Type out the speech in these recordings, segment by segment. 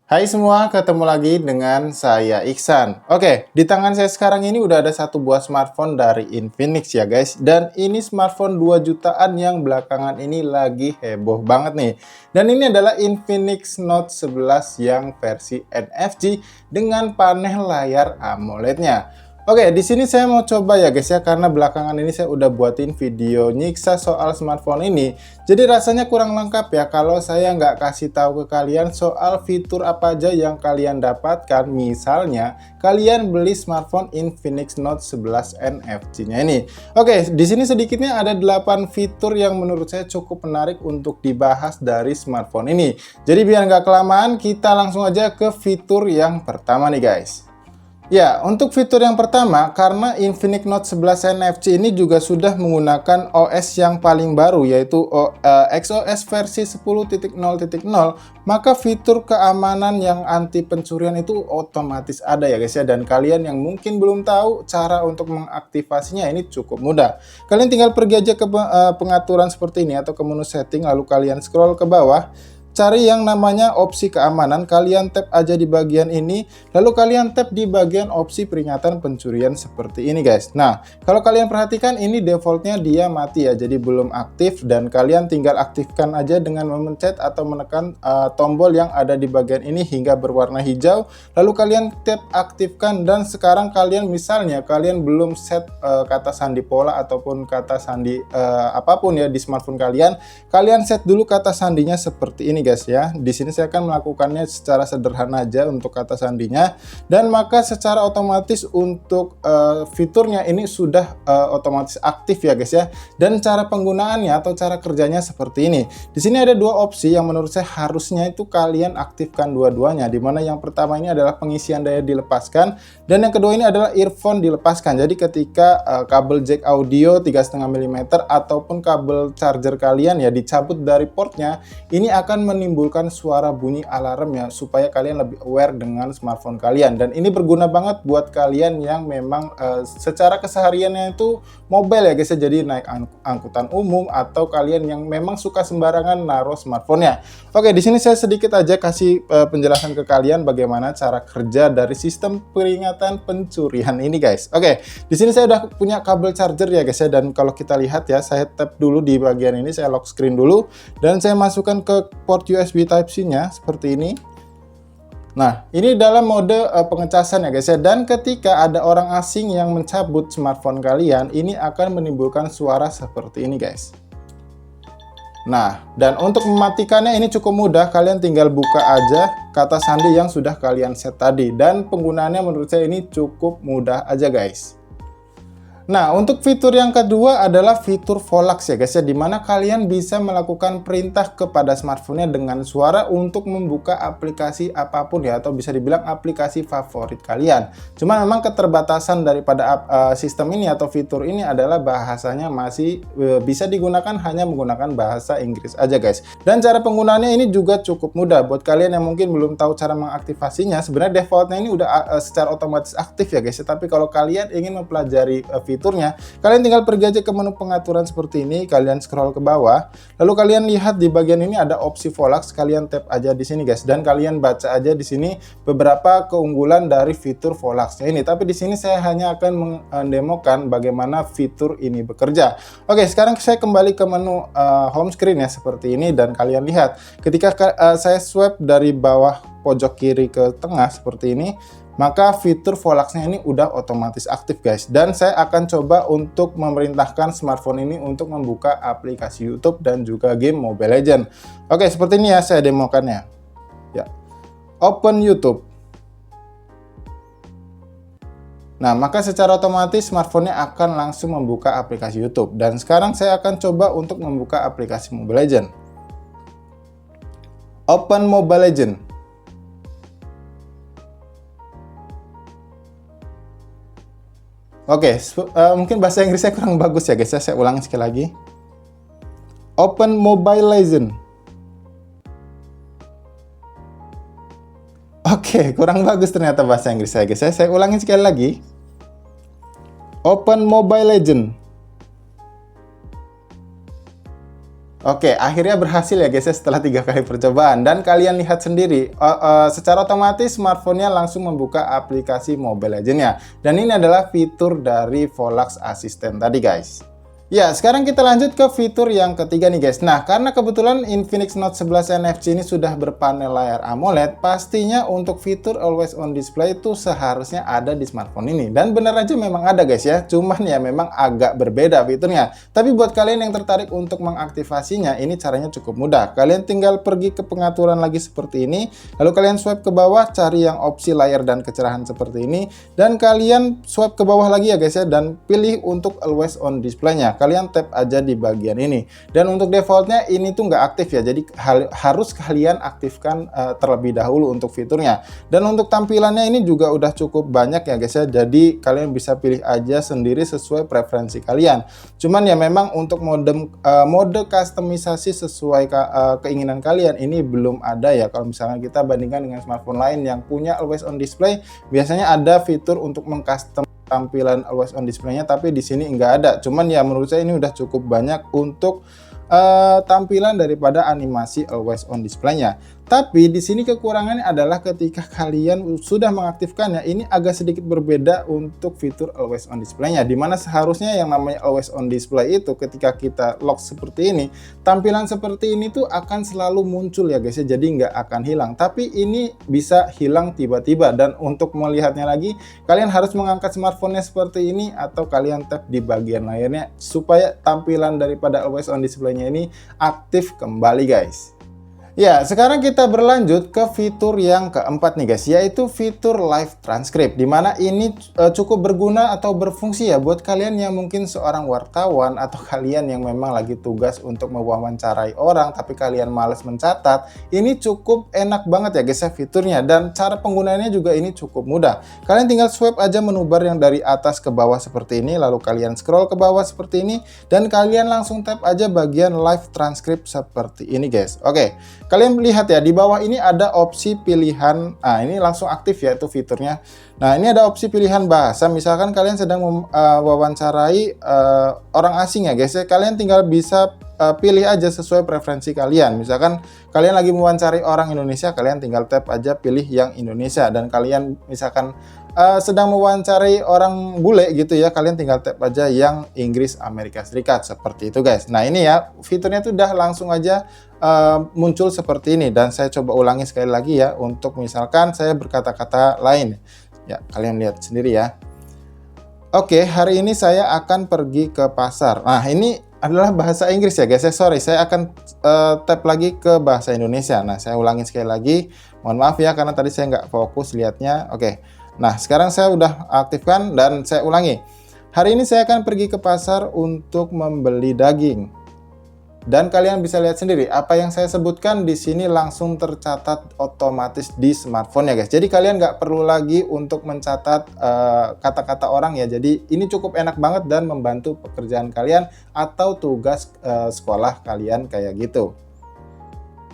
Hai semua, ketemu lagi dengan saya Iksan. Oke, di tangan saya sekarang ini udah ada satu buah smartphone dari Infinix ya guys. Dan ini smartphone 2 jutaan yang belakangan ini lagi heboh banget nih. Dan ini adalah Infinix Note 11 yang versi NFC dengan panel layar AMOLED-nya. Oke, di sini saya mau coba ya guys ya, karena belakangan ini saya udah buatin video nyiksa soal smartphone ini. Jadi rasanya kurang lengkap ya kalau saya nggak kasih tahu ke kalian soal fitur apa aja yang kalian dapatkan. Misalnya, kalian beli smartphone Infinix Note 11 NFC-nya ini. Oke, di sini sedikitnya ada 8 fitur yang menurut saya cukup menarik untuk dibahas dari smartphone ini. Jadi biar nggak kelamaan, kita langsung aja ke fitur yang pertama nih guys. Ya, untuk fitur yang pertama, karena Infinix Note 11 NFC ini juga sudah menggunakan OS yang paling baru, yaitu XOS versi 10.0.0, maka fitur keamanan yang anti pencurian itu otomatis ada ya guys ya. Dan kalian yang mungkin belum tahu cara untuk mengaktifasinya ini cukup mudah. Kalian tinggal pergi aja ke pengaturan seperti ini atau ke menu setting, lalu kalian scroll ke bawah. Cari yang namanya opsi keamanan, kalian tap aja di bagian ini, lalu kalian tap di bagian opsi peringatan pencurian seperti ini guys. Nah, kalau kalian perhatikan ini defaultnya dia mati ya, jadi belum aktif dan kalian tinggal aktifkan aja dengan memencet atau menekan tombol yang ada di bagian ini hingga berwarna hijau, lalu kalian tap aktifkan. Dan sekarang kalian misalnya kalian belum set kata sandi pola ataupun kata sandi apapun ya di smartphone kalian, kalian set dulu kata sandinya seperti ini guys ya. Di sini saya akan melakukannya secara sederhana aja untuk kata sandinya, dan maka secara otomatis untuk fiturnya ini sudah otomatis aktif ya guys ya. Dan cara penggunaannya atau cara kerjanya seperti ini. Di sini ada dua opsi yang menurut saya harusnya itu kalian aktifkan dua-duanya, dimana yang pertama ini adalah pengisian daya dilepaskan dan yang kedua ini adalah earphone dilepaskan. Jadi ketika kabel jack audio 3,5 mm ataupun kabel charger kalian ya dicabut dari portnya, ini akan menimbulkan suara bunyi alarm ya, supaya kalian lebih aware dengan smartphone kalian. Dan ini berguna banget buat kalian yang memang secara kesehariannya itu mobile ya guys ya, jadi naik angkutan umum atau kalian yang memang suka sembarangan naruh smartphone-nya. Oke, di sini saya sedikit aja kasih penjelasan ke kalian bagaimana cara kerja dari sistem peringatan pencurian ini guys. Oke, di sini saya udah punya kabel charger ya guys ya, dan kalau kita lihat ya, saya tap dulu di bagian ini, saya lock screen dulu dan saya masukkan ke port USB Type-C-nya seperti ini. Nah, ini dalam mode pengecasan ya guys ya, dan ketika ada orang asing yang mencabut smartphone kalian, ini akan menimbulkan suara seperti ini guys. Nah, dan untuk mematikannya ini cukup mudah, kalian tinggal buka aja kata sandi yang sudah kalian set tadi, dan penggunaannya menurut saya ini cukup mudah aja guys. Nah, untuk fitur yang kedua adalah fitur Volux ya guys ya, dimana kalian bisa melakukan perintah kepada smartphone-nya dengan suara untuk membuka aplikasi apapun ya, atau bisa dibilang aplikasi favorit kalian. Cuma memang keterbatasan daripada sistem ini atau fitur ini adalah bahasanya masih bisa digunakan hanya menggunakan bahasa Inggris aja guys. Dan cara penggunaannya ini juga cukup mudah buat kalian yang mungkin belum tahu cara mengaktifasinya. Sebenarnya defaultnya ini udah secara otomatis aktif ya guys ya, tapi kalau kalian ingin mempelajari fiturnya, kalian tinggal pergi aja ke menu pengaturan seperti ini, kalian scroll ke bawah, lalu kalian lihat di bagian ini ada opsi Volux, kalian tap aja di sini guys, dan kalian baca aja di sini beberapa keunggulan dari fitur Volux ini. Tapi di sini saya hanya akan mendemokan bagaimana fitur ini bekerja. Oke, sekarang saya kembali ke menu home screen ya seperti ini, dan kalian lihat ketika saya swipe dari bawah pojok kiri ke tengah seperti ini, maka fitur Volux-nya ini udah otomatis aktif guys. Dan saya akan coba untuk memerintahkan smartphone ini untuk membuka aplikasi YouTube dan juga game Mobile Legends. Oke, seperti ini ya saya demokannya. Ya. Open YouTube. Nah, maka secara otomatis smartphone-nya akan langsung membuka aplikasi YouTube. Dan sekarang saya akan coba untuk membuka aplikasi Mobile Legends. Open Mobile Legends. Oke, mungkin bahasa Inggrisnya kurang bagus ya guys ya, saya ulangi sekali lagi. Open Mobile Legends. Oke, kurang bagus ternyata bahasa Inggris saya guys ya, saya ulangi sekali lagi. Open Mobile Legends. Oke, akhirnya berhasil ya guys ya setelah 3 kali percobaan. Dan kalian lihat sendiri, secara otomatis smartphone-nya langsung membuka aplikasi Mobile Legends-nya. Dan ini adalah fitur dari Volax Assistant tadi guys. Ya, sekarang kita lanjut ke fitur yang ketiga nih guys. Nah, karena kebetulan Infinix Note 11 NFC ini sudah berpanel layar AMOLED, pastinya untuk fitur Always On Display itu seharusnya ada di smartphone ini. Dan benar aja memang ada guys ya, cuman ya memang agak berbeda fiturnya. Tapi buat kalian yang tertarik untuk mengaktifasinya, ini caranya cukup mudah. Kalian tinggal pergi ke pengaturan lagi seperti ini, lalu kalian swipe ke bawah, cari yang opsi layar dan kecerahan seperti ini, dan kalian swipe ke bawah lagi ya guys ya, dan pilih untuk Always On Display-nya. Kalian tap aja di bagian ini, dan untuk defaultnya ini tuh nggak aktif ya, jadi harus kalian aktifkan terlebih dahulu untuk fiturnya. Dan untuk tampilannya ini juga udah cukup banyak ya guys ya, jadi kalian bisa pilih aja sendiri sesuai preferensi kalian. Cuman ya memang untuk mode kustomisasi sesuai keinginan kalian ini belum ada ya. Kalau misalnya kita bandingkan dengan smartphone lain yang punya Always On Display, biasanya ada fitur untuk mengcustom tampilan Always On Display-nya, tapi di sini nggak ada. Cuman ya menurut saya ini udah cukup banyak untuk tampilan daripada animasi Always On Display-nya. Tapi di sini kekurangannya adalah ketika kalian sudah mengaktifkannya, ini agak sedikit berbeda untuk fitur Always On Display-nya, dimana seharusnya yang namanya Always On Display itu ketika kita lock seperti ini, tampilan seperti ini tuh akan selalu muncul ya guys ya, jadi nggak akan hilang. Tapi ini bisa hilang tiba-tiba, dan untuk melihatnya lagi kalian harus mengangkat smartphone-nya seperti ini, atau kalian tap di bagian layarnya supaya tampilan daripada Always On Display-nya ini aktif kembali guys. Ya, sekarang kita berlanjut ke fitur yang keempat nih guys, yaitu fitur live transcript, dimana ini cukup berguna atau berfungsi ya buat kalian yang mungkin seorang wartawan atau kalian yang memang lagi tugas untuk mewawancarai orang tapi kalian males mencatat. Ini cukup enak banget ya guys ya fiturnya, dan cara penggunaannya juga ini cukup mudah. Kalian tinggal swipe aja menu bar yang dari atas ke bawah seperti ini, lalu kalian scroll ke bawah seperti ini, dan kalian langsung tap aja bagian live transcript seperti ini guys. Oke. Kalian lihat ya, di bawah ini ada opsi pilihan, nah ini langsung aktif ya itu fiturnya. Nah ini ada opsi pilihan bahasa, misalkan kalian sedang mewawancarai orang asing ya guys ya, kalian tinggal bisa pilih aja sesuai preferensi kalian. Misalkan kalian lagi mewawancari orang Indonesia, kalian tinggal tap aja pilih yang Indonesia, dan kalian misalkan sedang mewawancari orang bule gitu ya, kalian tinggal tap aja yang Inggris Amerika Serikat seperti itu guys. Nah ini ya fiturnya tuh udah langsung aja muncul seperti ini, dan saya coba ulangi sekali lagi ya, untuk misalkan saya berkata-kata lain ya, kalian lihat sendiri ya. Oke, hari ini saya akan pergi ke pasar. Nah ini adalah bahasa Inggris ya guys ya, sorry, saya akan tap lagi ke bahasa Indonesia. Nah saya ulangi sekali lagi, mohon maaf ya karena tadi saya nggak fokus lihatnya. Oke, nah sekarang saya udah aktifkan dan saya ulangi. Hari ini saya akan pergi ke pasar untuk membeli daging. Dan kalian bisa lihat sendiri apa yang saya sebutkan di sini langsung tercatat otomatis di smartphone ya guys. Jadi kalian nggak perlu lagi untuk mencatat kata-kata orang ya. Jadi ini cukup enak banget dan membantu pekerjaan kalian atau tugas sekolah kalian kayak gitu.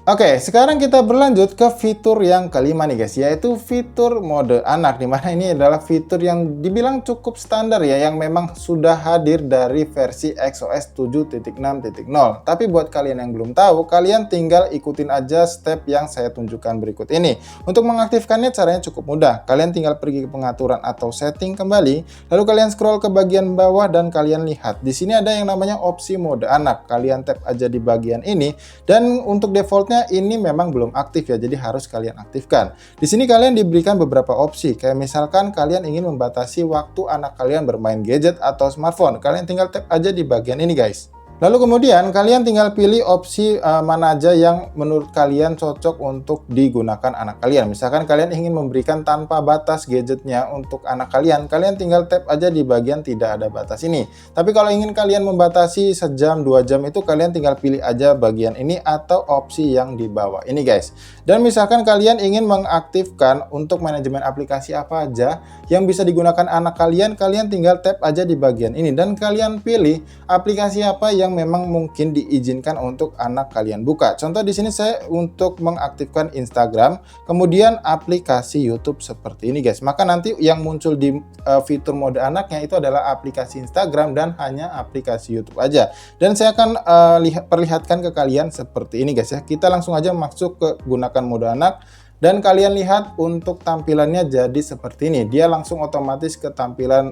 Oke, sekarang kita berlanjut ke fitur yang kelima nih guys, yaitu fitur mode anak, dimana ini adalah fitur yang dibilang cukup standar ya, yang memang sudah hadir dari versi XOS 7.6.0. Tapi buat kalian yang belum tahu, kalian tinggal ikutin aja step yang saya tunjukkan berikut ini. Untuk mengaktifkannya caranya cukup mudah, kalian tinggal pergi ke pengaturan atau setting kembali, lalu kalian scroll ke bagian bawah dan kalian lihat di sini ada yang namanya opsi mode anak. Kalian tap aja di bagian ini, dan untuk default ini memang belum aktif ya, jadi harus kalian aktifkan. Di sini kalian diberikan beberapa opsi, kayak misalkan kalian ingin membatasi waktu anak kalian bermain gadget atau smartphone, kalian tinggal tap aja di bagian ini guys. Lalu kemudian kalian tinggal pilih opsi mana aja yang menurut kalian cocok untuk digunakan anak kalian. Misalkan kalian ingin memberikan tanpa batas gadgetnya untuk anak kalian, kalian tinggal tap aja di bagian tidak ada batas ini. Tapi kalau ingin kalian membatasi sejam 2 jam itu, kalian tinggal pilih aja bagian ini atau opsi yang di bawah ini guys. Dan misalkan kalian ingin mengaktifkan untuk manajemen aplikasi apa aja yang bisa digunakan anak kalian, kalian tinggal tap aja di bagian ini dan kalian pilih aplikasi apa yang yang memang mungkin diizinkan untuk anak kalian buka. Contoh di sini saya untuk mengaktifkan Instagram, kemudian aplikasi YouTube seperti ini guys. Maka nanti yang muncul di fitur mode anaknya itu adalah aplikasi Instagram dan hanya aplikasi YouTube aja. Dan saya akan perlihatkan ke kalian seperti ini guys ya. Kita langsung aja masuk ke gunakan mode anak. Dan kalian lihat untuk tampilannya jadi seperti ini. Dia langsung otomatis ke tampilan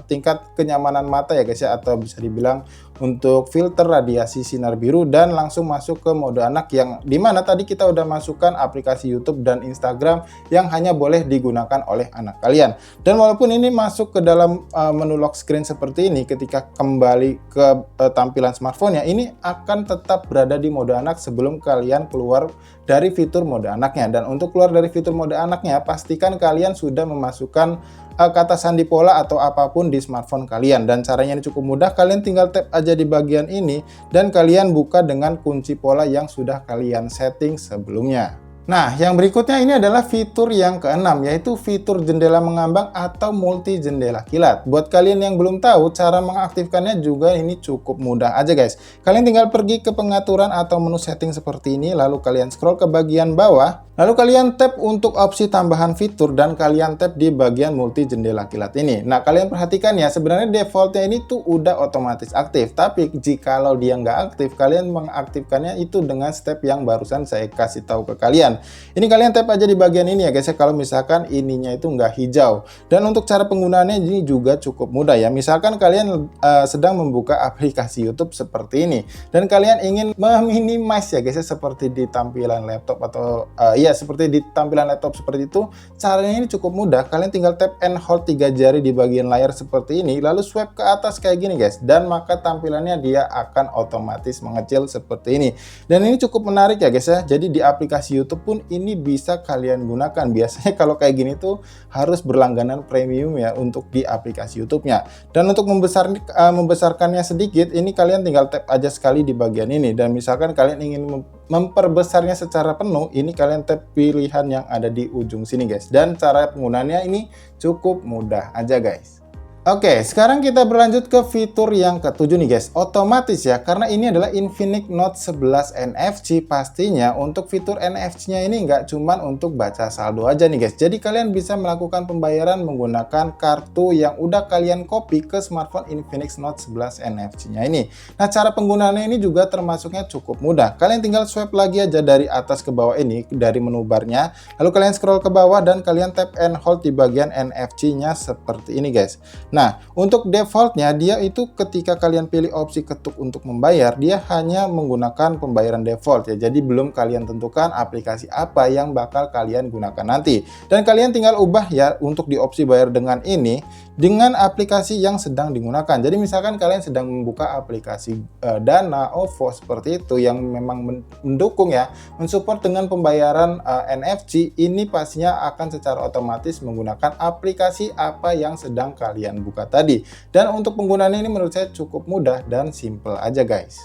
tingkat kenyamanan mata ya guys ya. Atau bisa dibilang untuk filter radiasi sinar biru dan langsung masuk ke mode anak yang dimana tadi kita udah masukkan aplikasi YouTube dan Instagram yang hanya boleh digunakan oleh anak kalian. Dan walaupun ini masuk ke dalam menu lock screen seperti ini, ketika kembali ke tampilan smartphone-nya, ini akan tetap berada di mode anak sebelum kalian keluar dari fitur mode anaknya. Dan untuk keluar dari fitur mode anaknya, pastikan kalian sudah memasukkan kata sandi pola atau apapun di smartphone kalian. Dan caranya ini cukup mudah, kalian tinggal tap aja di bagian ini dan kalian buka dengan kunci pola yang sudah kalian setting sebelumnya. Nah, yang berikutnya ini adalah fitur yang keenam, yaitu fitur jendela mengambang atau multi jendela kilat. Buat kalian yang belum tahu, cara mengaktifkannya juga ini cukup mudah aja guys. Kalian tinggal pergi ke pengaturan atau menu setting seperti ini, lalu kalian scroll ke bagian bawah, lalu kalian tap untuk opsi tambahan fitur dan kalian tap di bagian multi jendela kilat ini. Nah, kalian perhatikan ya, sebenarnya defaultnya ini tuh udah otomatis aktif, tapi jikalau dia nggak aktif, kalian mengaktifkannya itu dengan step yang barusan saya kasih tahu ke kalian. Ini kalian tap aja di bagian ini ya guys ya, kalau misalkan ininya itu nggak hijau. Dan untuk cara penggunaannya ini juga cukup mudah ya. Misalkan kalian sedang membuka aplikasi YouTube seperti ini dan kalian ingin meminimize ya guys ya, seperti di tampilan laptop atau seperti di tampilan laptop seperti itu. Caranya ini cukup mudah, kalian tinggal tap and hold 3 jari di bagian layar seperti ini, lalu swipe ke atas kayak gini guys, dan maka tampilannya dia akan otomatis mengecil seperti ini. Dan ini cukup menarik ya guys ya. Jadi di aplikasi YouTube pun ini bisa kalian gunakan. Biasanya kalau kayak gini tuh harus berlangganan premium ya untuk di aplikasi YouTube-nya. Dan untuk membesarkannya sedikit, ini kalian tinggal tap aja sekali di bagian ini. Dan misalkan kalian ingin memperbesarnya secara penuh, ini kalian tap pilihan yang ada di ujung sini guys. Dan cara penggunaannya ini cukup mudah aja guys. Oke, sekarang kita berlanjut ke fitur yang ketujuh nih guys. Otomatis ya, karena ini adalah Infinix Note 11 NFC, pastinya untuk fitur NFC-nya ini nggak cuman untuk baca saldo aja nih guys. Jadi kalian bisa melakukan pembayaran menggunakan kartu yang udah kalian copy ke smartphone Infinix Note 11 NFC-nya ini. Nah, cara penggunaannya ini juga termasuknya cukup mudah. Kalian tinggal swipe lagi aja dari atas ke bawah ini, dari menu barnya. Lalu kalian scroll ke bawah dan kalian tap and hold di bagian NFC-nya seperti ini guys. Nah, untuk defaultnya dia itu ketika kalian pilih opsi ketuk untuk membayar, dia hanya menggunakan pembayaran default ya. Jadi belum kalian tentukan aplikasi apa yang bakal kalian gunakan nanti. Dan kalian tinggal ubah ya untuk di opsi bayar dengan ini dengan aplikasi yang sedang digunakan. Jadi misalkan kalian sedang membuka aplikasi Dana, OVO seperti itu yang memang mendukung ya, mensupport dengan pembayaran NFC, ini pastinya akan secara otomatis menggunakan aplikasi apa yang sedang kalian buka tadi. Dan untuk penggunaannya ini menurut saya cukup mudah dan simple aja guys.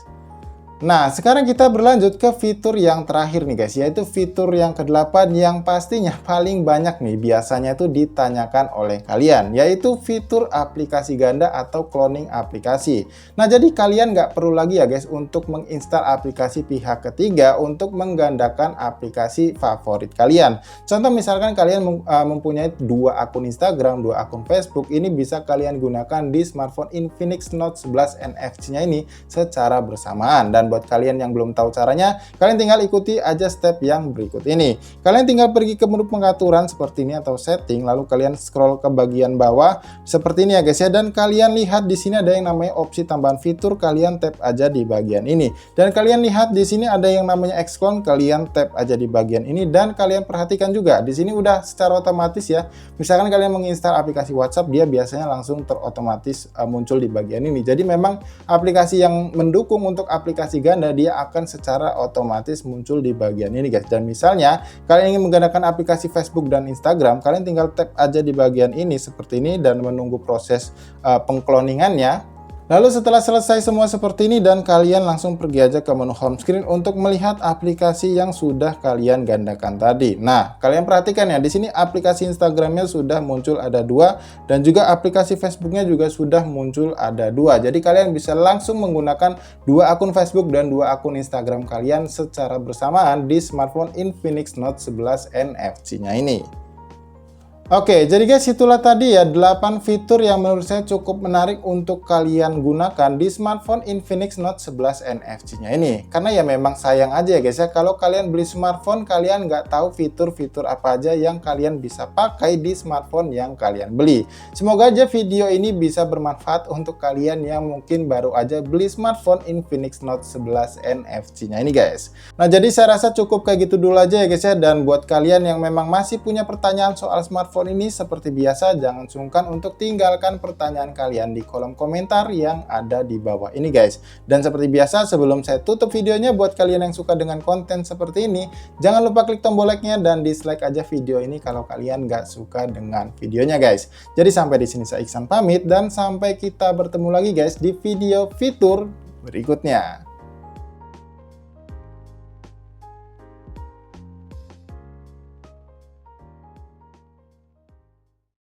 Nah, sekarang kita berlanjut ke fitur yang terakhir nih guys, yaitu fitur yang ke-8 yang pastinya paling banyak nih biasanya itu ditanyakan oleh kalian, yaitu fitur aplikasi ganda atau cloning aplikasi. Nah, jadi kalian nggak perlu lagi ya guys untuk menginstal aplikasi pihak ketiga untuk menggandakan aplikasi favorit kalian. Contoh misalkan kalian mempunyai 2 akun Instagram, 2 akun Facebook, ini bisa kalian gunakan di smartphone Infinix Note 11 NFC-nya ini secara bersamaan. Dan buat kalian yang belum tahu caranya, kalian tinggal ikuti aja step yang berikut ini. Kalian tinggal pergi ke menu pengaturan seperti ini atau setting, lalu kalian scroll ke bagian bawah seperti ini ya guys ya, dan kalian lihat di sini ada yang namanya opsi tambahan fitur, kalian tap aja di bagian ini. Dan kalian lihat di sini ada yang namanya Xclone, kalian tap aja di bagian ini. Dan kalian perhatikan juga di sini udah secara otomatis ya. Misalkan kalian menginstal aplikasi WhatsApp, dia biasanya langsung terotomatis muncul di bagian ini. Jadi memang aplikasi yang mendukung untuk aplikasi ganda dia akan secara otomatis muncul di bagian ini guys. Dan misalnya kalian ingin menggunakan aplikasi Facebook dan Instagram, kalian tinggal tap aja di bagian ini seperti ini dan menunggu proses pengkloningannya. Lalu setelah selesai semua seperti ini dan kalian langsung pergi aja ke menu home screen untuk melihat aplikasi yang sudah kalian gandakan tadi. Nah, kalian perhatikan ya, di sini aplikasi Instagramnya sudah muncul ada 2 dan juga aplikasi Facebooknya juga sudah muncul ada 2. Jadi kalian bisa langsung menggunakan 2 akun Facebook dan 2 akun Instagram kalian secara bersamaan di smartphone Infinix Note 11 NFC-nya ini. Oke, jadi guys itulah tadi ya 8 fitur yang menurut saya cukup menarik untuk kalian gunakan di smartphone Infinix Note 11 NFC-nya ini. Karena ya memang sayang aja ya guys ya, kalau kalian beli smartphone kalian nggak tahu fitur-fitur apa aja yang kalian bisa pakai di smartphone yang kalian beli. Semoga aja video ini bisa bermanfaat untuk kalian yang mungkin baru aja beli smartphone Infinix Note 11 NFC-nya ini guys. Nah jadi saya rasa cukup kayak gitu dulu aja ya guys ya, dan buat kalian yang memang masih punya pertanyaan soal smartphone ini, seperti biasa jangan sungkan untuk tinggalkan pertanyaan kalian di kolom komentar yang ada di bawah ini guys. Dan seperti biasa sebelum saya tutup videonya, buat kalian yang suka dengan konten seperti ini, jangan lupa klik tombol like-nya dan dislike aja video ini kalau kalian nggak suka dengan videonya guys. Jadi sampai di sini saya Iksan pamit dan sampai kita bertemu lagi guys di video fitur berikutnya.